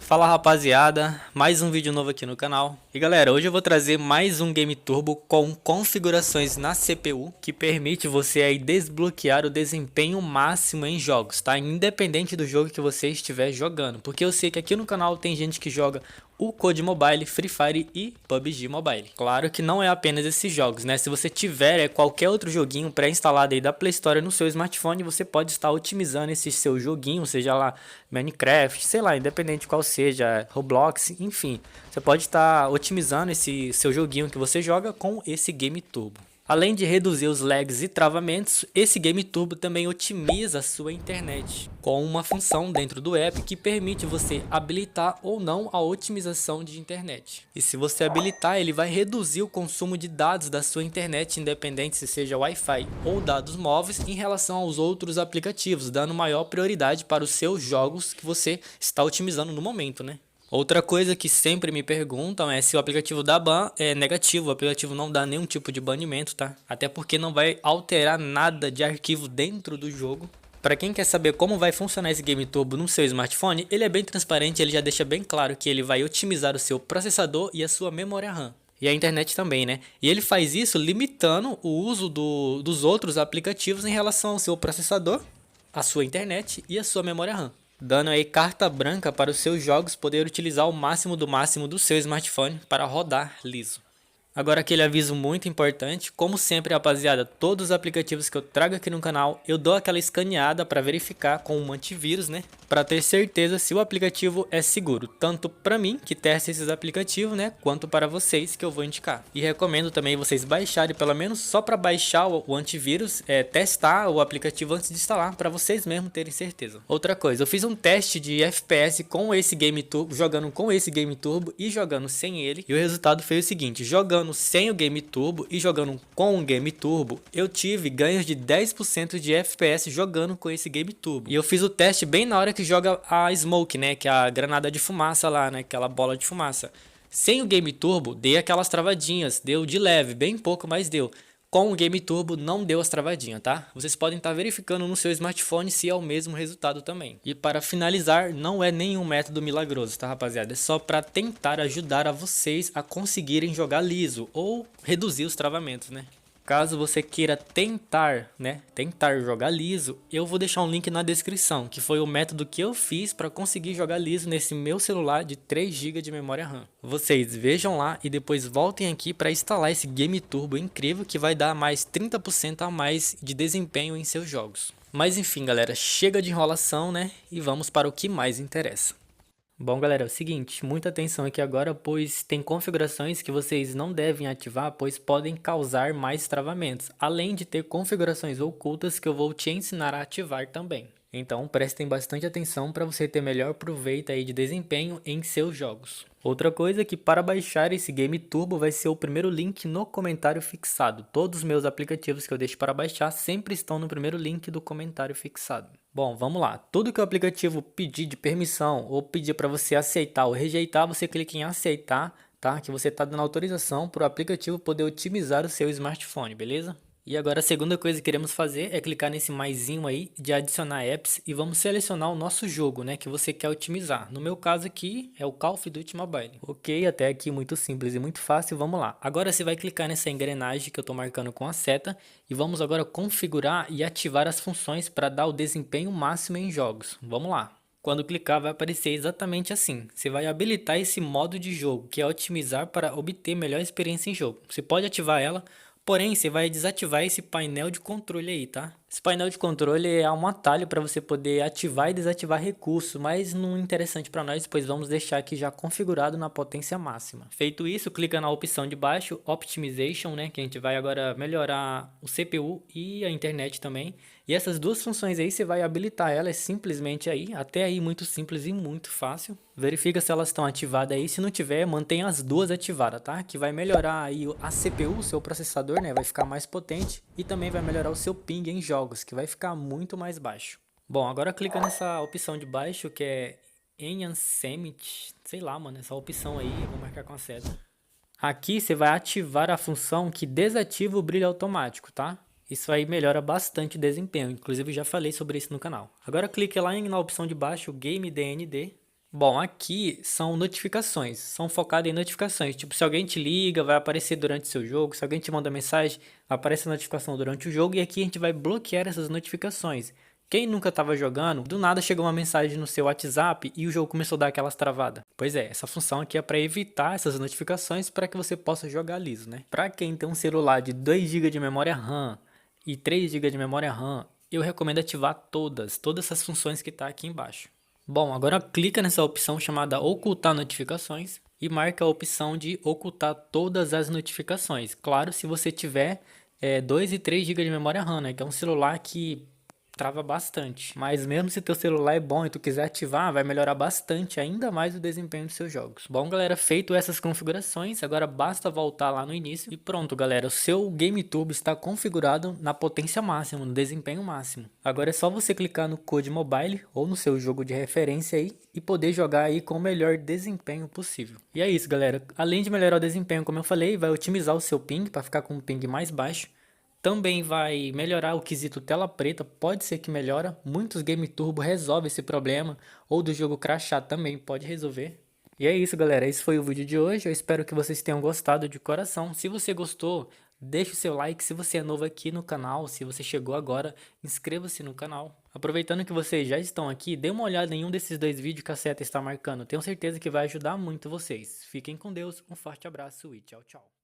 Fala rapaziada, mais um vídeo novo aqui no canal. E galera, hoje eu vou trazer mais um Game Turbo com configurações na CPU que permite você aí desbloquear o desempenho máximo em jogos, tá? Independente do jogo que você estiver jogando, porque eu sei que aqui no canal tem gente que joga o COD Mobile, Free Fire e PUBG Mobile. Claro que não é apenas esses jogos, né? Se você tiver qualquer outro joguinho pré-instalado aí da Play Store no seu smartphone, você pode estar otimizando esse seu joguinho, seja lá Minecraft, sei lá, independente de qual seja, Roblox, enfim. Você pode estar otimizando esse seu joguinho que você joga com esse Game Turbo. Além de reduzir os lags e travamentos, esse Game Turbo também otimiza a sua internet, com uma função dentro do app que permite você habilitar ou não a otimização de internet. E se você habilitar, ele vai reduzir o consumo de dados da sua internet, independente se seja Wi-Fi ou dados móveis, em relação aos outros aplicativos, dando maior prioridade para os seus jogos que você está otimizando no momento, né? Outra coisa que sempre me perguntam é se o aplicativo da ban é negativo. O aplicativo não dá nenhum tipo de banimento, tá? Até porque não vai alterar nada de arquivo dentro do jogo. Para quem quer saber como vai funcionar esse Game Turbo no seu smartphone, ele é bem transparente, ele já deixa bem claro que ele vai otimizar o seu processador e a sua memória RAM. E a internet também, né? E ele faz isso limitando o uso dos outros aplicativos em relação ao seu processador, a sua internet e a sua memória RAM, dando aí carta branca para os seus jogos poder utilizar o máximo do seu smartphone para rodar liso. Agora aquele aviso muito importante, como sempre rapaziada, todos os aplicativos que eu trago aqui no canal, eu dou aquela escaneada para verificar com um antivírus, né? Para ter certeza se o aplicativo é seguro, tanto para mim que testa esses aplicativos, né? Quanto para vocês que eu vou indicar. E recomendo também vocês baixarem, pelo menos só para baixar o antivírus, testar o aplicativo antes de instalar, para vocês mesmos terem certeza. Outra coisa, eu fiz um teste de FPS com esse Game Turbo, jogando com esse Game Turbo e jogando sem ele, e o resultado foi o seguinte: jogando sem o Game Turbo e jogando com o Game Turbo, eu tive ganhos de 10% de FPS jogando com esse Game Turbo. E eu fiz o teste bem na hora que joga a Smoke, né, que é a granada de fumaça lá, né, aquela bola de fumaça. Sem o Game Turbo, dei aquelas travadinhas, deu de leve, bem pouco, mas deu. Com o Game Turbo não deu as travadinhas, tá? Vocês podem estar verificando no seu smartphone se é o mesmo resultado também. E para finalizar, não é nenhum método milagroso, tá rapaziada? É só para tentar ajudar a vocês a conseguirem jogar liso ou reduzir os travamentos, né? Caso você queira tentar jogar liso, eu vou deixar um link na descrição, que foi o método que eu fiz para conseguir jogar liso nesse meu celular de 3 GB de memória RAM. Vocês vejam lá e depois voltem aqui para instalar esse Game Turbo incrível que vai dar mais 30% a mais de desempenho em seus jogos. Mas enfim galera, chega de enrolação, né? E vamos para o que mais interessa. Bom galera, é o seguinte, muita atenção aqui agora, pois tem configurações que vocês não devem ativar, pois podem causar mais travamentos, além de ter configurações ocultas que eu vou te ensinar a ativar também. Então prestem bastante atenção para você ter melhor proveito aí de desempenho em seus jogos. Outra coisa é que para baixar esse Game Turbo vai ser o primeiro link no comentário fixado. Todos os meus aplicativos que eu deixo para baixar sempre estão no primeiro link do comentário fixado. Bom, vamos lá. Tudo que o aplicativo pedir de permissão ou pedir para você aceitar ou rejeitar, você clica em aceitar, tá? Que você está dando autorização para o aplicativo poder otimizar o seu smartphone, beleza? E agora a segunda coisa que queremos fazer é clicar nesse maisinho aí de adicionar apps e vamos selecionar o nosso jogo, né, que você quer otimizar. No meu caso aqui é o Call of Duty Mobile. Ok, até aqui muito simples e muito fácil, vamos lá. Agora você vai clicar nessa engrenagem que eu estou marcando com a seta e vamos agora configurar e ativar as funções para dar o desempenho máximo em jogos. Vamos lá. Quando clicar vai aparecer exatamente assim. Você vai habilitar esse modo de jogo, que é otimizar para obter melhor experiência em jogo. Você pode ativar ela. Porém, você vai desativar esse painel de controle aí, tá? Esse painel de controle é um atalho para você poder ativar e desativar recursos, mas não é interessante para nós, pois vamos deixar aqui já configurado na potência máxima. Feito isso, clica na opção de baixo, Optimization, né? Que a gente vai agora melhorar o CPU e a internet também. E essas duas funções aí, você vai habilitar elas simplesmente aí, até aí muito simples e muito fácil. Verifica se elas estão ativadas aí, se não tiver, mantenha as duas ativadas, tá? Que vai melhorar aí a CPU, o seu processador, né? Vai ficar mais potente e também vai melhorar o seu ping em jogos, que vai ficar muito mais baixo. Bom, agora clica nessa opção de baixo, que é Enhancement, sei lá, mano, essa opção aí, eu vou marcar com a seta. Aqui você vai ativar a função que desativa o brilho automático, tá? Isso aí melhora bastante o desempenho, inclusive já falei sobre isso no canal. Agora clique lá na opção de baixo, Game DND, Bom, aqui são notificações, são focadas em notificações. Tipo, se alguém te liga, vai aparecer durante o seu jogo. Se alguém te manda mensagem, aparece a notificação durante o jogo. E aqui a gente vai bloquear essas notificações. Quem nunca estava jogando, do nada chegou uma mensagem no seu WhatsApp e o jogo começou a dar aquelas travadas. Pois é, essa função aqui é para evitar essas notificações para que você possa jogar liso, né? Para quem tem um celular de 2 GB de memória RAM e 3 GB de memória RAM, eu recomendo ativar todas essas funções que tá aqui embaixo. Bom, agora clica nessa opção chamada ocultar notificações e marca a opção de ocultar todas as notificações. Claro, se você tiver 2 e 3 GB de memória RAM, né, que é um celular que trava bastante. Mas mesmo se teu celular é bom e tu quiser ativar, vai melhorar bastante ainda mais o desempenho dos seus jogos. Bom, galera, feito essas configurações, agora basta voltar lá no início e pronto, galera, o seu GameTurbo está configurado na potência máxima, no desempenho máximo. Agora é só você clicar no Code Mobile ou no seu jogo de referência aí e poder jogar aí com o melhor desempenho possível. E é isso, galera. Além de melhorar o desempenho, como eu falei, vai otimizar o seu ping para ficar com um ping mais baixo. Também vai melhorar o quesito tela preta, pode ser que melhora. Muitos Game Turbo resolve esse problema, ou do jogo crashar também pode resolver. E é isso, galera, esse foi o vídeo de hoje, eu espero que vocês tenham gostado de coração. Se você gostou, deixe o seu like. Se você é novo aqui no canal, se você chegou agora, inscreva-se no canal. Aproveitando que vocês já estão aqui, dê uma olhada em um desses dois vídeos que a seta está marcando. Tenho certeza que vai ajudar muito vocês. Fiquem com Deus, um forte abraço e tchau, tchau.